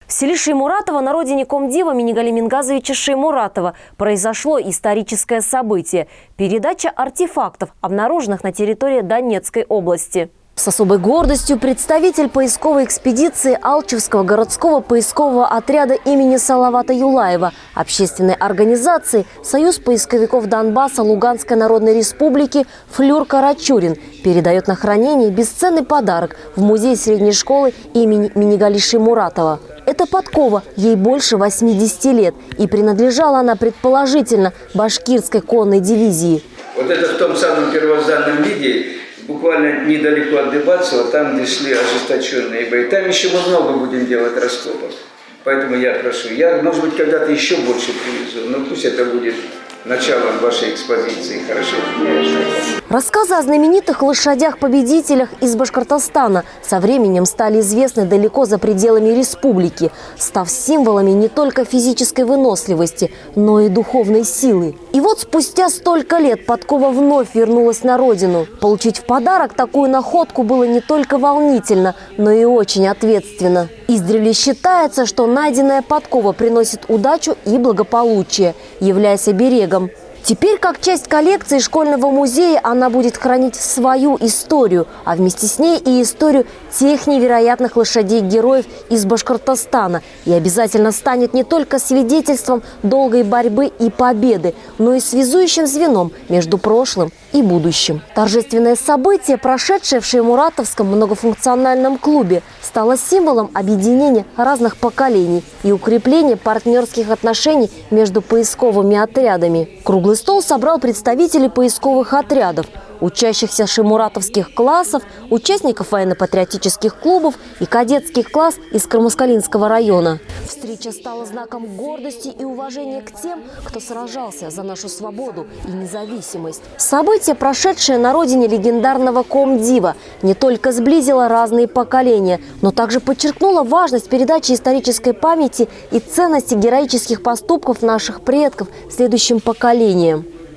В селе Шеймуратово на родине комдива Минигаля Мингазовича Шеймуратова произошло историческое событие – передача артефактов, обнаруженных на территории Донецкой области. С особой гордостью представитель поисковой экспедиции Алчевского городского поискового отряда имени Салавата Юлаева, общественной организации «Союз поисковиков Донбасса Луганской Народной Республики» Флюр Карачурин передает на хранение бесценный подарок в музей средней школы имени Минигали Шеймуратова. Эта подкова, ей больше 80 лет, и принадлежала она предположительно башкирской конной дивизии. Вот это в том самом первозданном виде, буквально недалеко от Дебальцева, там, где шли ожесточенные бои. Там еще мы много будем делать раскопок. Поэтому я прошу, я, может быть, когда-то еще больше привезу, но пусть это будет началом вашей экспозиции, хорошо? Рассказы о знаменитых лошадях-победителях из Башкортостана со временем стали известны далеко за пределами республики, став символами не только физической выносливости, но и духовной силы. И вот спустя столько лет подкова вновь вернулась на родину. Получить в подарок такую находку было не только волнительно, но и очень ответственно. Издревле считается, что найденная подкова приносит удачу и благополучие, являясь оберегом. Теперь, как часть коллекции школьного музея, она будет хранить свою историю, а вместе с ней и историю тех невероятных лошадей-героев из Башкортостана. И обязательно станет не только свидетельством долгой борьбы и победы, но и связующим звеном между прошлым и будущим. Торжественное событие, прошедшее в Шеймуратовском многофункциональном клубе, стало символом объединения разных поколений и укрепления партнерских отношений между поисковыми отрядами. Круглый стол собрал представителей поисковых отрядов, учащихся шеймуратовских классов, участников военно-патриотических клубов и кадетских класс из Кармаскалинского района. Встреча стала знаком гордости и уважения к тем, кто сражался за нашу свободу и независимость. Событие, прошедшее на родине легендарного комдива, не только сблизило разные поколения, но также подчеркнуло важность передачи исторической памяти и ценности героических поступков наших предков следующим поколениям.